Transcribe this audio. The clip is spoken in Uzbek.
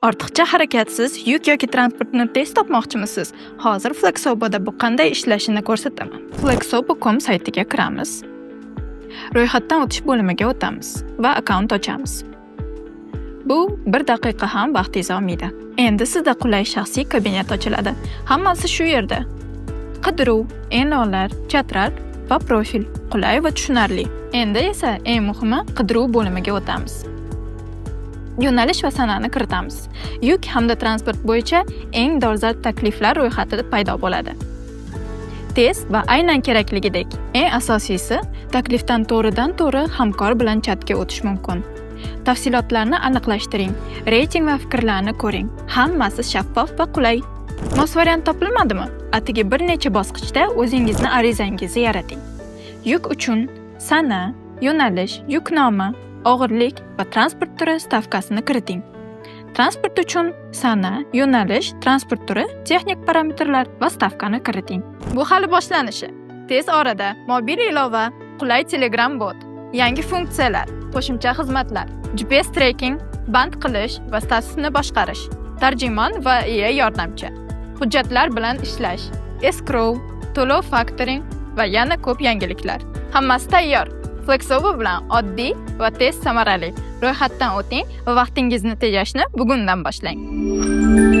Ortiqcha harakatsiz yuk yoki transportni tez topmoqchimisiz? Hozir Flexobo'da bu qanday ishlashini ko'rsataman. Flexobo.com saytiga kiramiz. Ro'yxatdan o'tish bo'limiga o'tamiz va akkaunt ochamiz. Bu 1 daqiqa ham vaqtingizni olmaydi. Endi sizda qulay shaxsiy kabinet ochiladi. Hammasi shu yerda. Qidiruv, e'lonlar, chatlar va profil qulay va tushunarli. Endi esa eng muhimi qidiruv bo'limiga o'tamiz. Yo'nalish va sanani kiritamiz. Yuk hamda transport bo'yicha eng dolzarb takliflar ro'yxati paydo bo'ladi. Tez va aynan kerakligidek. Eng asosiysi, taklifdan to'g'ridan-to'g'ri hamkor bilan chatga o'tish mumkin. Tafsilotlarni aniqlashtiring, reyting va fikrlarni ko'ring. Hammasi shaffof va qulay. Mos variant topilmadimi? Atigi bir necha bosqichda o'zingizni arizangizni yarating. Yuk uchun sana, yo'nalish, yuknoma, og'irlik va transport turi stavkasini kiriting. Transport uchun sana, yo'nalish, transport turi, texnik parametrlar va stavkani kiriting. Bu hali boshlanishi. Tez orada mobil ilova, qulay Telegram bot, yangi funksiyalar, qo'shimcha xizmatlar, GPS tracking, band qilish va statusni boshqarish, tarjimon va IA yordamchi, hujjatlar bilan ishlash, escrow, to'lov factoring va yana ko'p yangiliklar. Hammasi tayyor. Flexobo bilan oddiy va tez samarali. Ro'yxatdan o'ting va vaqtingizni tejashni bugundan boshlang.